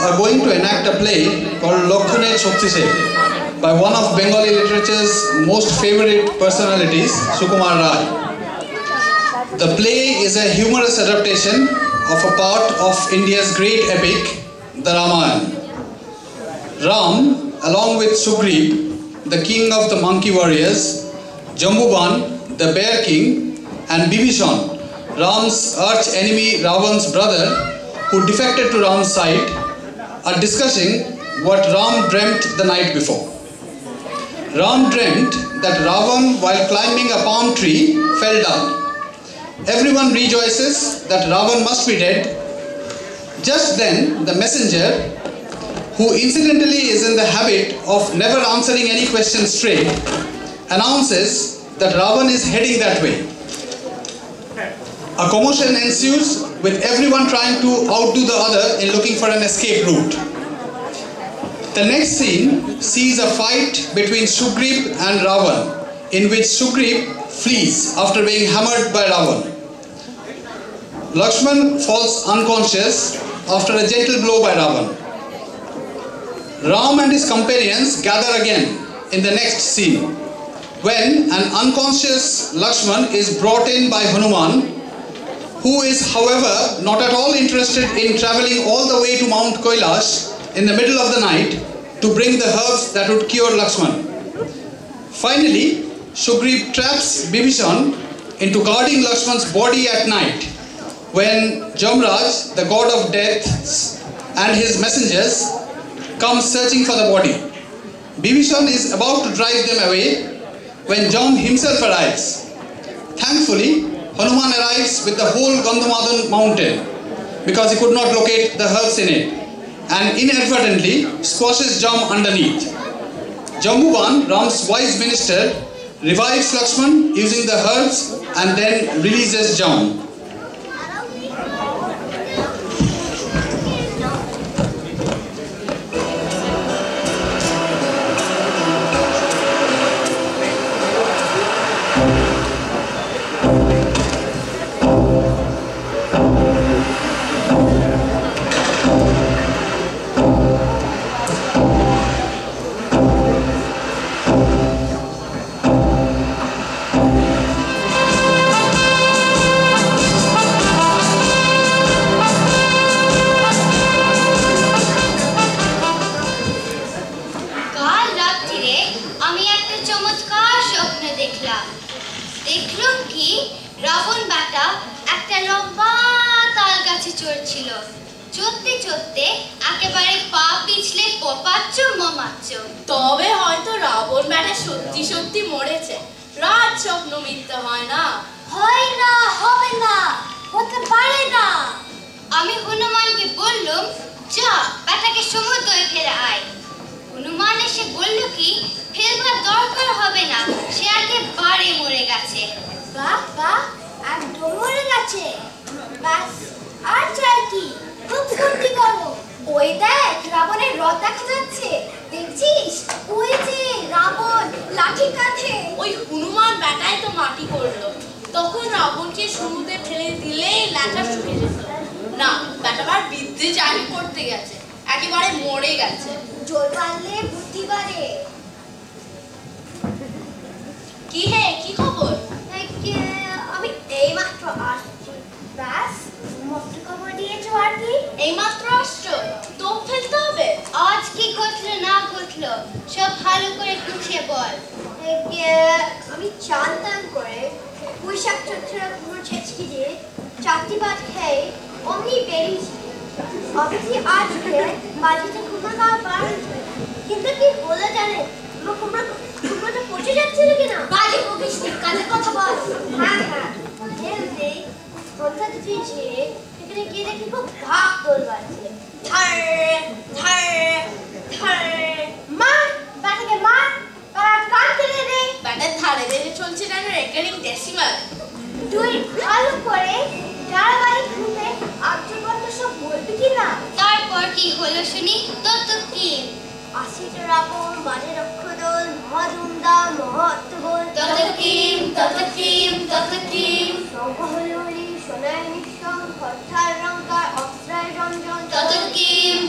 are going to enact a play called Lokhone Chhoktise by one of Bengali literature's most favorite personalities, Sukumar Rai. The play is a humorous adaptation of a part of India's great epic, the Ramayana. Ram, along with Sugriv, the king of the monkey warriors, Jambuban, the bear king, and Bibhishan, Ram's arch enemy Ravan's brother, who defected to Ram's side, are discussing what Ram dreamt the night before. Ram dreamt that Ravan, while climbing a palm tree, fell down. Everyone rejoices that Ravan must be dead. Just then, the messenger, who incidentally is in the habit of never answering any question straight, announces that Ravan is heading that way. A commotion ensues, with everyone trying to outdo the other in looking for an escape route. The next scene sees a fight between Sugriv and Ravan, in which Sugriv flees after being hammered by Ravan. Lakshman falls unconscious after a gentle blow by Ravan. Ram and his companions gather again in the next scene, when an unconscious Lakshman is brought in by Hanuman, who is, however, not at all interested in travelling all the way to Mount Kailash in the middle of the night to bring the herbs that would cure Lakshman. Finally, Sugriv traps Bibhishan into guarding Lakshman's body at night, when Jamraj, the god of death, and his messengers come searching for the body. Bibhishan is about to drive them away when Jam himself arrives. Thankfully, Hanuman arrives with the whole Gandhamadhan mountain because he could not locate the herbs in it, and inadvertently squashes Jam underneath. Jambuban, Ram's wise minister, revives Lakshman using the herbs and then releases Jam.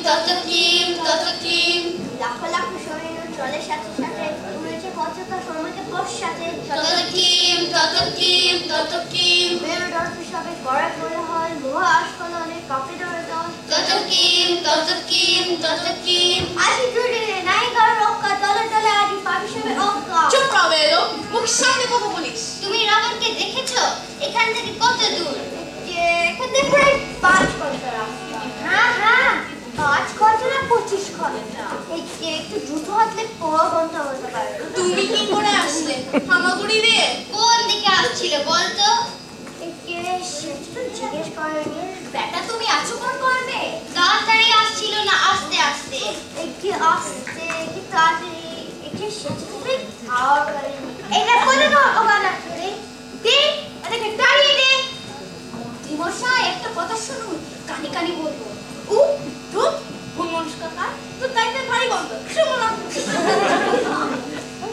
Tata Kim, খোলা কুশলী জলের সাথে সাথে উড়েছে কতটা সময়কে পশ্চাতে ততকিম মেরু dolphin সবে গড়ে পড়ে হয় লোহা আস্ফলনে কাঁপে ধরে দল ততকিম আজি জুড়ে নাই কারো রক্ষা দলে দলে আজি পাবি সবে অক্কা চুপ রাবেলো মুখ সামনে কথা বলিস তুমি রাবণকে দেখেছো এখান থেকে কত দূর এখান থেকে প্রায় 5 ঘন্টা রাস্তা হ্যাঁ 5 ঘন্টা না 25 ঘন্টা একটু দ্রুত হাঁটলে 15 ঘন্টা হতে পারে তুমি কি করে আসলে হামাগুড়ি রে কোন দিকে আসছিল বলতো জিজ্ঞেস করেনি বেটা তুমি আছো কোন করবে তাড়াতাড়ি আসছিল না আস্তে আস্তে একটু তাড়াতাড়ি একটু সেচে খাওয়া করেনি এটা কোনে তো ওখানে আসলে দে এটাকে দাঁড়িয়ে দে দিমশাই একটা কথা শুনুন কানি বলবো ধুত ভুমন্স কথা তো তাইতে ভারী বন্ধ শুনো না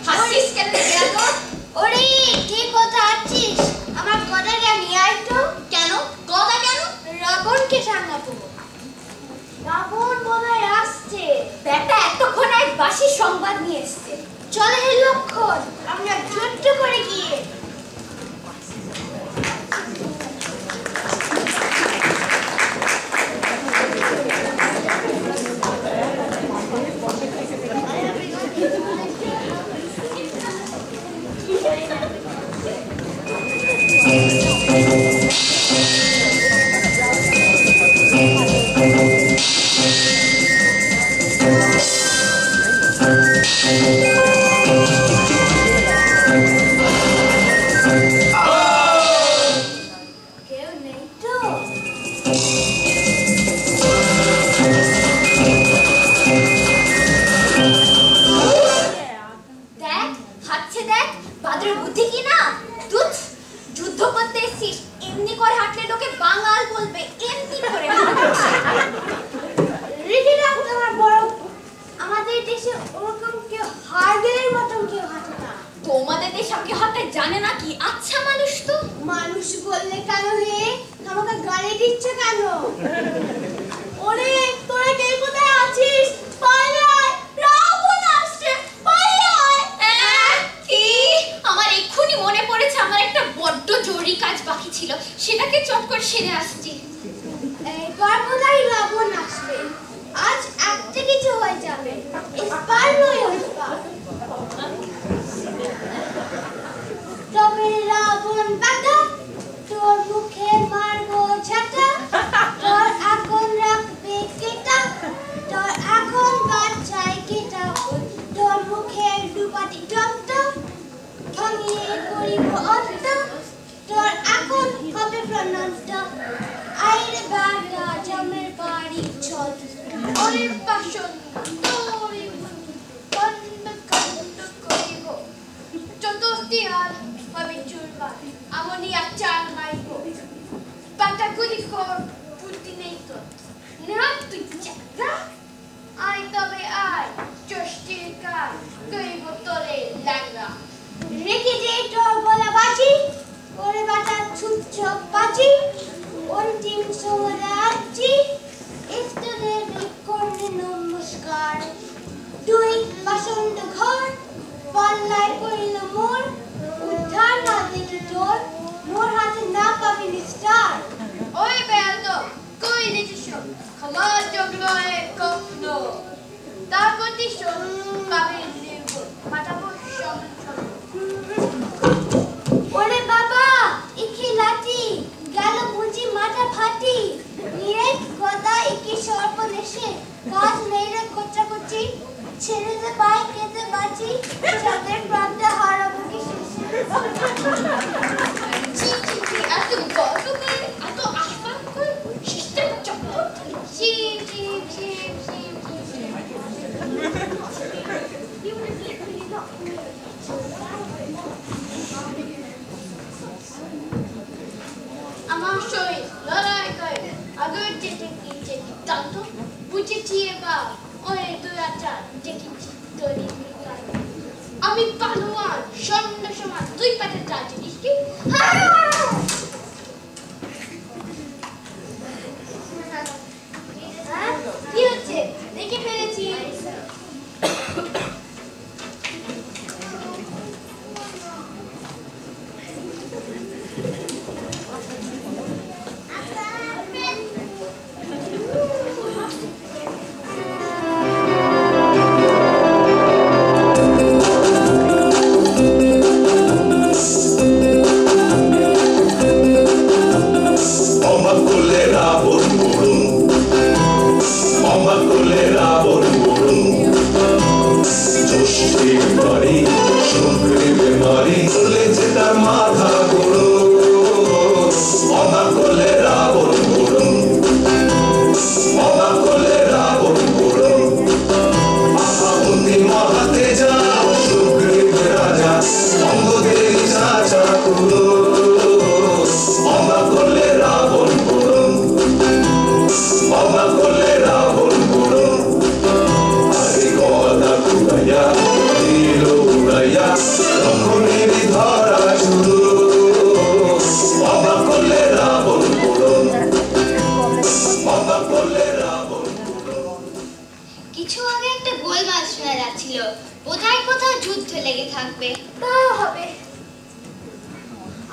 হাসিস কেন দেখো ওরে ঠিক কথা আছিস আমার গদাটা নিয়ে আয় তো কেন গদা কেন রাবণকে সামলাবো রাবণ বোধহয় আসছে বেটা এতক্ষণ এক বাসি সংবাদ নিয়ে এসছে চলে হে লক্ষণ আমরা যুদ্ধ করে গিয়ে গোলমাল শোনা যাচ্ছিল। বোধহয় কোথাও যুদ্ধ লেগে থাকবে। তা হবে।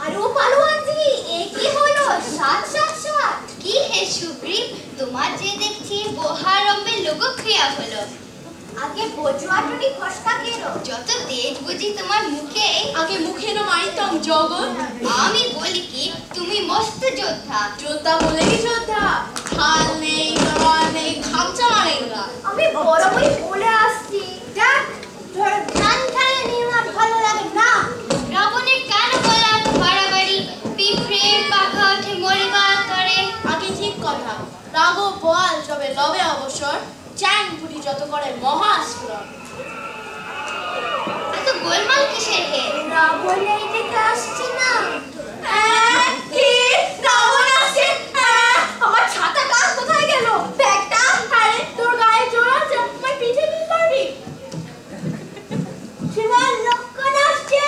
আর ও পালোয়ানজি, এ কি হলো? 777 কি হে সুগ্রীব, তোমার যে দেখছি বহারম্ভে লোকক্রিয়া হলো। আগে বজুয়াটনি ফসকা কেন? যত তেজ বুঝি তোমার মুখে। আগে মুখে না মারিতাম জগৎ। আমি বলি কি, তুমি মস্ত যোদ্ধা। যোদ্ধা বলেই যোদ্ধা, ঢাল নেই, তরোয়াল নেই, খামচা মারেন না। আমি বরাবরই বলে আসছি, দেখ তোর ধান খেলে নির্মাণ ভালো লাগে না। রাবণের কেন বলা বাড়াবাড়ি, পিঁপড়ের পাখা ওঠে মরিবার তরে। আগে ঠিক কথা, রাঘব বল সবে লবে অবসর, চ্যাং ফুটি যত করে মহাস্ফুরণ। এত গোলমাল কিসের হে? রাবণ এই দিকে আসছে না। কি রাবণ আসছে? আমার ছাতা কাজ কোথায় গেল? ব্যাগটা? আরে তোর গায়ে জোর আছে, আমার পিঠে কি করবি? শিবার লক্ষণ আসছে।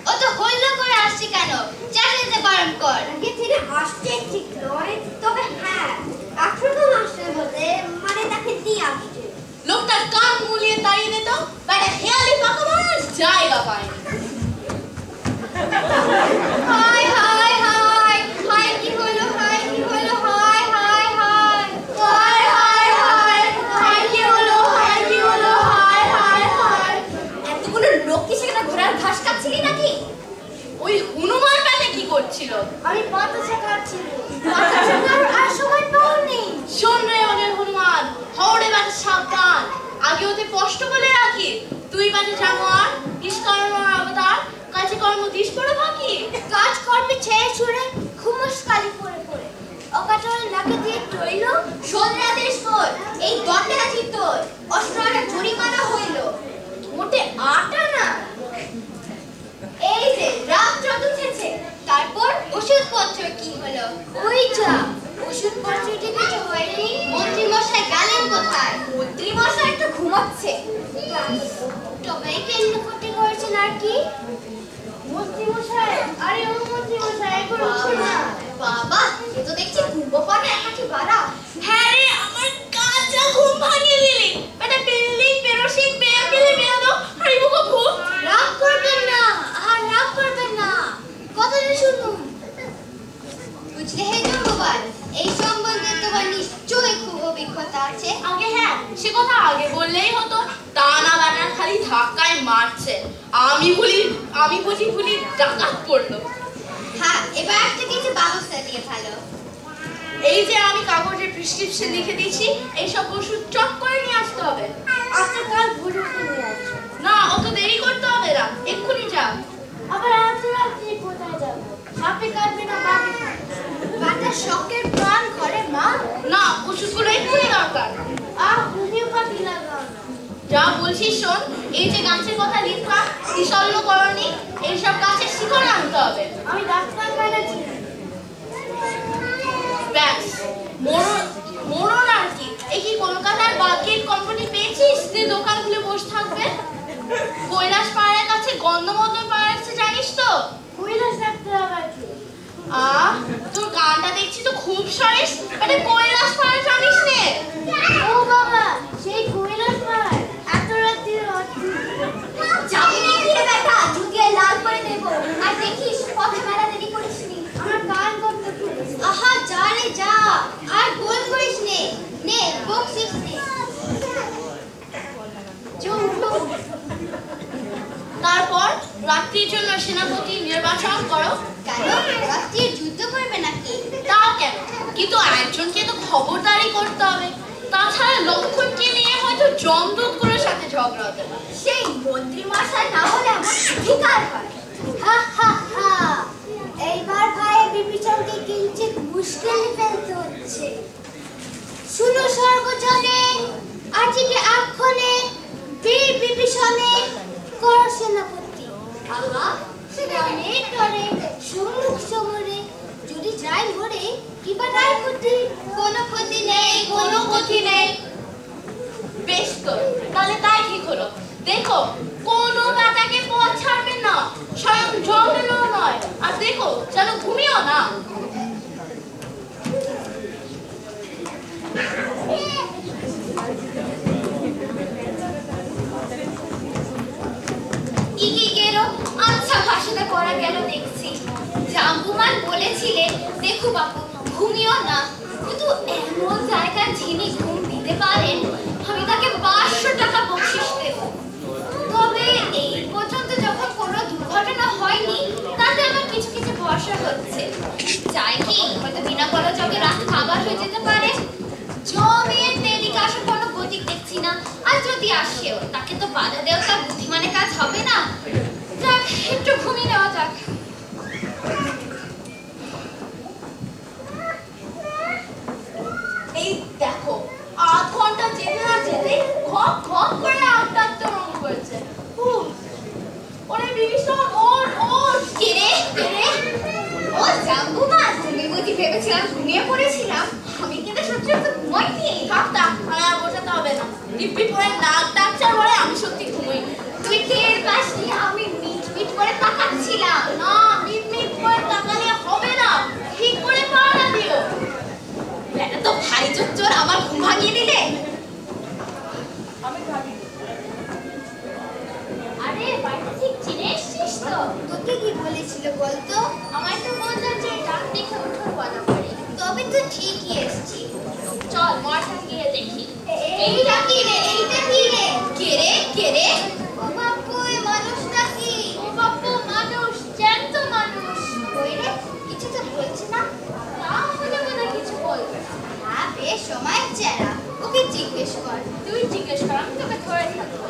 ও তো হল্লা করে আসছে কেন? চালিয়ে বারণ কর। আগে তিনি আসছে ঠিক নয়, তবে হ্যাঁ এখনো আসছে বলতে মানে তাকে দিয়ে আসছে। লোকটার কান মুলিয়ে দাঁড়িয়ে দিত, বেটা হেয়ালি পাকা মারার জায়গা পায়নি। হায় হায় হায় হায়, কি হলো? হায় কি হলো? হায় হায় হায় হায় হায় হায় হায়, কি হলো? হায় কি হলো? হায় হায় হায়। এতগুলো লোক কি সেখানে ঘোড়ার ঘাস কাটছিলি নাকি? ওই হনুমান বেটা কি করছিল? আমি বাতাসা কাটছি। বাতাসা কাটার আর সময় পাওনি। শোন রে ওদের হনুমান, হওরে বেটা সাবধান। আগে ওদের স্পষ্ট বলে রাখি, তুই বেটা জানোয়ার, নিষ্কর্ম অবতার, কাজে কর্ম দিস পড়ে ফাঁকি। কাজ কর্মে ছেড়ে ছুড়ে খুমস কালি পরে পরে অকাটল নাকে দিয়ে টইল সন্ধ্যা দেশ পর। এই দণ্ডে আছে তোর অষ্টআনা জরিমানা হইল, মোটে 8 আনা। এই যে রামচন্দ্র উঠেছে। তারপর ওষুধপত্র কি হলো? ওই যা ওষুধপত্রটি কিছু হয়নি। মন্ত্রী মশাই গেলেন কোথায়? মন্ত্রী মশাই একটু ঘুমাচ্ছে। তবে কেন ক্ষতি করেছেন আর কি? মন্ত্রী মশাই, আরে ও মন্ত্রী মশাই, একবার উঠুন না। বাবা, এ তো দেখছি কুম্ভকর্ণে একাকি বাড়া। হ্যাঁ রে, আমার কাঁচা ঘুম ভাঙিয়ে দিলি। বেটা বিল্ডিং পেরোসিং পেয়ে গেলে মেয়ে দাও, হারি মুখ ভূত। রাগ করবেন না, আর রাগ করবেন না, কথাটা শুনুন। বুঝলে হে জঙ্গবাদ, এই সম্বন্ধে তোমার নিশ্চয়ই খুব অভিজ্ঞতা আছে। আগে হ্যাঁ, সে কথা আগে বললেই হতো। তা না বেটা খালি ধাক্কায় মারছে। আমি বুঝি ভুলি ডাকাত পড়লো। হ্যাঁ, এবার একটা কিছু ব্যবস্থা দিয়ে ভালো। এই যে আমি কাগজে প্রেসক্রিপশন লিখে দিয়েছি, এইসব ওষুধ চট করে নিয়ে আসতে হবে। আচ্ছা, কাল ভোরে উঠে নিয়ে আসো। না, অত দেরি করতে হবে না, এক্ষুনি যা। আবার আজ রাত্রে কোথায় যাবো? সাপে কাটবে না বাঘে কাটবে? বাঘের শখের প্রাণ ঘরে মা। না, ওষুধগুলো এক্ষুনি দরকার। হোমিওপ্যাথি লাগাও না। যা বলছিস শোন, এই যে গাছের কথা লিখলাম, বিশল্যকরণী, এইসব গাছের শিকড় আনতে হবে। আমি ডাক্তার বানাচ্ছি। ব্যাস, মরণ আর কি। এই কি কলকাতার বাকেট কোম্পানি পেয়েছিস যে দোকান খুলে বসে থাকবে? কৈলাস পাহাড়ের কাছে গন্ধমোদন পাহাড় আছে, জানিস তো? কৈলাস ডাক্তার আবার কি? তোর গানটা দেখছি তো খুব সরেস। এটা কৈলাস পাহাড় জানিস নে? ও বাবা, সেই কৈলাস পাহাড় এত রাত্রে যাবি না কি রে বেটা? জুতিয়ে লাল করে দেব। আর দেখিস পথে মেলা দেরি করিস নি। আমার কান করতে খুলেছে। আহা যা রে যা, আর গোল করিস নে। নে বকছিস নে। তারপর রাত্রির জন্য সেনাপতি নির্বাচন করো। কেন? রাত্রে যুদ্ধ করবে নাকি? তা কেন, কিন্তু একজনকে তো খবরদারি করতে হবে। তাছাড়া লক্ষণকে নিয়ে হয়তো যমদূতগুলোর সাথে ঝগড়া হতে পারে। সেই মন্ত্রী মশাই না হলে আমার অধিকার হয়। হা হা হা, এইবার ভাই বিভীষণকে কিঞ্চিত মুশকিলে ফেলতে হচ্ছে। শুনো সর্বজনে, আজকে আক্ষণে বীর বিভীষণে কর সেনাপতি। আহা, সেনানে করে সম্মুখ সমরে যদি যাই ধরে কিবা নাই ক্ষতি? কোনো ক্ষতি নেই, কোনো ক্ষতি নেই। বেশ তো, তাহলে তাই ঠিক হলো। দেখো, কোনো দাদাকে পথ ছাড়বেন না, স্বয়ং জঙ্গলেও নয়। আর দেখো যেন ঘুমিও না। সুকুমার বলেছিলেন, দেখো বাপু ঘুমিও না, কিন্তু এমন জায়গায় যিনি ঘুম দিতে পারেন আমি তাকে 500 টাকা বকশিশ দেব। তবে এই পর্যন্ত যখন কোনো দুর্ঘটনা হয়নি তাতে আমার কিছু কিছু ভরসা হচ্ছে। চাই কি হয়তো বিনা কলচকে রাত খাবার হয়ে যেতে পারে। জমের এদিকে আসার কোনো গতি দেখছি না, আর যদি আসেও তাকে তো বাধা দেওয়া তার বুদ্ধিমানের কাজ হবে না। যাক, একটু ঘুমিয়ে নেওয়া যাক। এই দেখো, আধ ঘন্টা যেতে না যেতে খপ খপ করে আটটা রং করেছে। ওরে বিভীষণ, ওর ওর কে রে? ও জাম্বুমা, তুমি বুঝি ভেবেছিলাম ঘুমিয়ে পড়েছিলাম? আমি কিন্তু সত্যি তো ঘুমাইনি। থাক থাক, আর বসাতে হবে না। টিপি পরে নাক ডাকছে বলে আমি সত্যি ঘুমোই। তুই টের পাসনি আমি মিট মিট করে তাকাচ্ছিলাম? না, মিট মিট করে তাকালে হবে না, ঠিক করে পাড়া দিও। এটা তো ভাই চোর আমার ঘুম ভাঙিয়ে দিলে। আমি ভাবি আরে বাড়িটা ঠিক চিনে এসছিস তো? তোকে কি বলেছিল বলতো? আমায় তো বললো যে ডাক দেখে উঠোন বলা পারি। তবে তো ঠিকই এসছি। চল মরটা গিয়ে দেখি। এইটা কি রে? কে রে? ও বাপু, এই মানুষটা কি? ও বাপু, মানুষ, জ্যান্ত মানুষ। ওই রে, কিছু তো বলছে না? তাহলে মনে কিছু বলবে না। হ্যাঁ, বেশ সময় চেরা, ওকে জিজ্ঞেস কর। তুই জিজ্ঞেস কর, আমি তোকে ধরে থাকবো।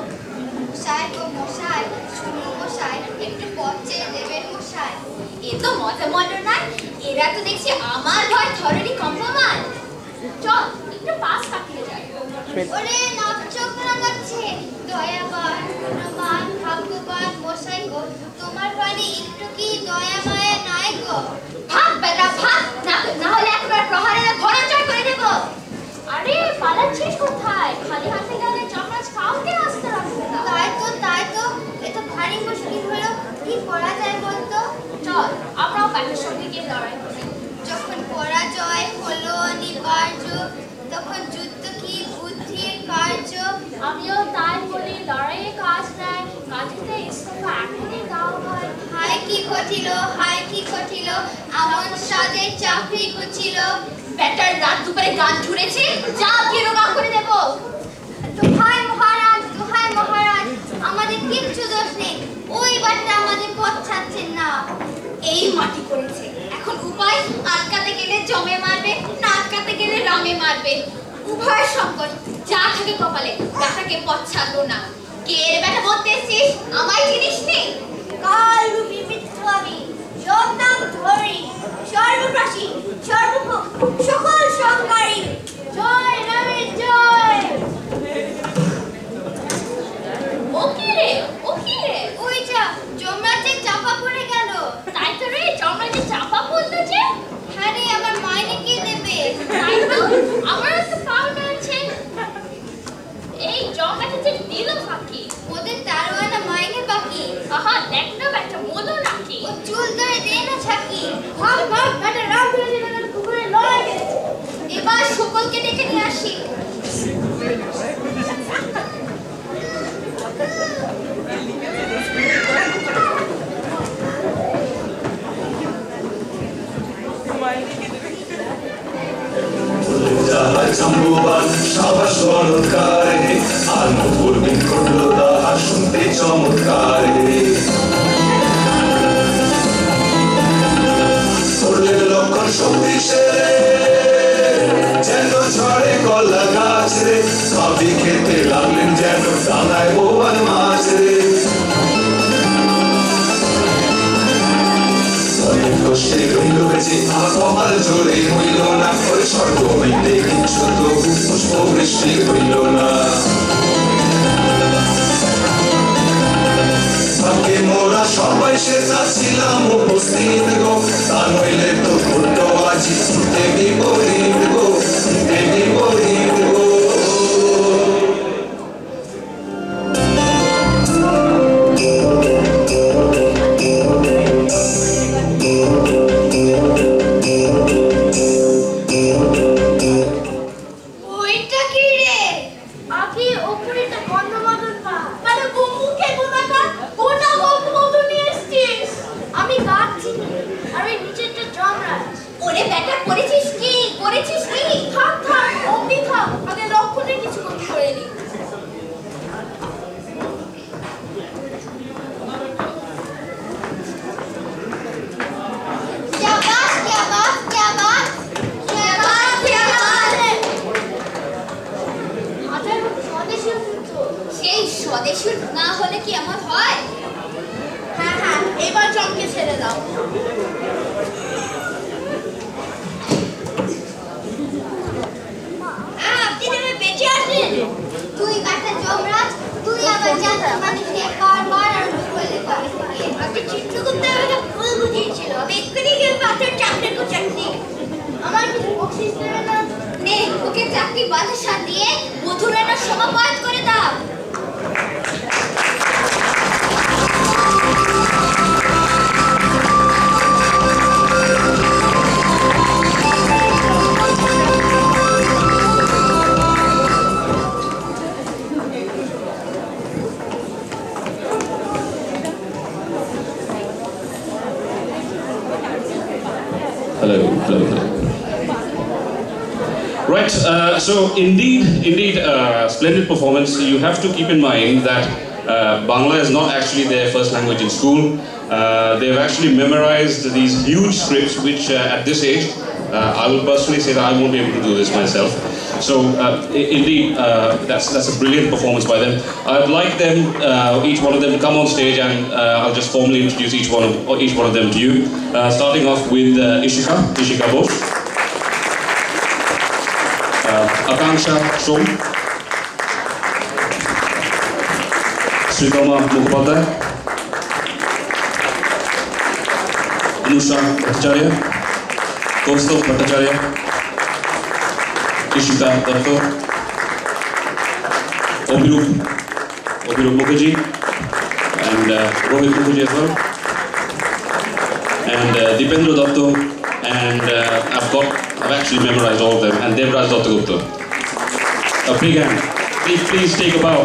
মশাই গো মশাই, শুনুন মশাই, একটু পথ চেয়ে দেবেন মশাই। এ তো মজা নয়, এরা তো দেখছি আমার ভয় থরেরই কম্পমান। চল একটু পাশ কাটিয়ে যাই। ওরে নাক চোখ রাঙাচ্ছে, দয়াবান গুণবান ভাগ্যবান মশাই গো, তোমার বাড়ি একটু কি দয়া মায়া নাই গো? ভাগ বেটা ভাগ, না হলে একবার প্রহারে ঘরে জয় করে দেবো। আরে পালাচ্ছিস কোথায়? খালি হাতে গেলে যমরাজ কাউকে আসতে রাখবে না। তাই তো, এ তো ভারী মুশকিল হলো, কি করা যায় বলতো? চল আমরাও ব্যাটের সঙ্গে গিয়ে লড়াই করি। যখন পরাজয় হলো অনিবার্য, তখন যুদ্ধ কি বুদ্ধির কার্য। আমিও তাই বলি, লড়াইয়ে কাজ নেয়, কাজেতে ইস্তফা এখনই দাও হয়। হায় কি ঘটিল, আমন সাজে চাকরি ঘুচিল। ব্যাটার রাত দুপুরে গান ছুড়েছে, যা গিয়ে রোগা করে দেবো। দোহাই মহারাজ, আমাদের কিচ্ছু দোষ নেই, ওই বাচ্চা আমাদের পথ ছাড়ছেন না। এই মাটি করেছে, এখন উপায় আটকাতে গেলে জমে মারবে, না আটকাতে গেলে রঙে মারবে। উভয় সংকট, যা থাকে কপালে, ব্যাটাকে পথ ছাড়বো না। কে এর ব্যাটা বলতে এসছিস? আমায় জিনিস নেই। কাল রূপী মিত্র আমি, সব নাম ধরি, সর্বপ্রাসী সর্বভোগ সকল সংকারী। জয় রামের জয়। ও কি রে? ওই যা যমরাজের চাপা পড়ে গেল। তাই তো রে, যমরাজে চাপা পড়লো যে। হ্যাঁ রে, আমার মাইনে কে দেবে? তাই তো, আমারও তো পাওনা আছে। এই যমরাজে যে দিল ফাঁকি, ওদের 13 আনা মাইনে বাকি। আহা দেখ না ব্যাটা মোলো নাকি। ও চুল ধরে দে না ছাকি। ভাগ ব্যাটা রাম ফিরে দিবে, কুকুরের লড়াই বেঁধেছে। এবার সকলকে ডেকে নিয়ে আসি। জাম্বুবান সাবাস বলৎকার হে, আর পূর্বিন করলো তাহার শুনতে চমৎকার হে। করলেন লক্ষণ শক্তিশালী, যেন ঝড়ে কলা গাছ রে, সবই খেতে লাগলেন যেন ডাঙায় বোয়াল মাছ রে। কষ্টে রইল বেঁচে কপাল জোরে হইল না, ওই স্বর্গ হইতে কিচ্ছু তবু পুষ্প বৃষ্টি হইল না। ভাগ্যে মোরা সবাই সে চাচ্ছিলাম উপস্থিত গো, তা নইলে তো ঘটতো আজি বিপরীত গো, বিপরীত গো। ওইটা কি রে? আগে ওপরেটা গন্ধ মদন পা, মানে মুখে গোটা গন্ধ মদন নিয়ে এসছিস। আমি গাচ্ছি আগে লক্ষণে কিছু করতে পারিনি। সেই স্বদেশী না হলে কি এমন হয়? হ্যাঁ হ্যাঁ, এবার জমকে ছেড়ে দাও। আপনি তবে বেঁচে আছেন? তুই কাটা যমরাজ, তুই আবার জানতাম মানুষকে বারবার আর বলে পাবি থেকে আপনি চিত্রগুপ্ত আমাকে ভুল বুঝিয়েছিল। আমি এক্ষুনি গিয়ে পাথর চাকরি চাকরি আমার কিছু বকশিস দেবে না? নে, ওকে চাকরি বাতাসা দিয়ে মধুরাটা সমাপ্ত করে দাও। Hello. Right, so indeed, splendid performance. You have to keep in mind that Bangla is not actually their first language in school. They've actually memorized these huge scripts, which at this age, I will personally say that I won't be able to do this myself. So indeed, that's a brilliant performance by them. I'd like them, each one of them, to come on stage, and I'll just formally introduce each one of them to you. Starting off with Ishika Bose, Akanksha Som, Sritoma Mukhopadhyay, Anusha Bhattacharya, Kaustav Bhattacharya, Ishita Datta, Obirup Mukherjee, and Rohit Mukherjee as well, and Dipendra Datta, and I've actually memorized all of them, and Devraj Dattagupta. A big hand. Please take a bow.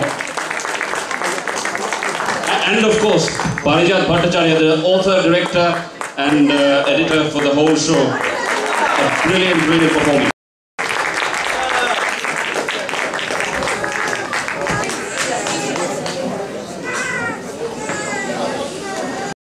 And of course, Parijat Bhattacharya, the author, director, and editor for the whole show. A brilliant performance.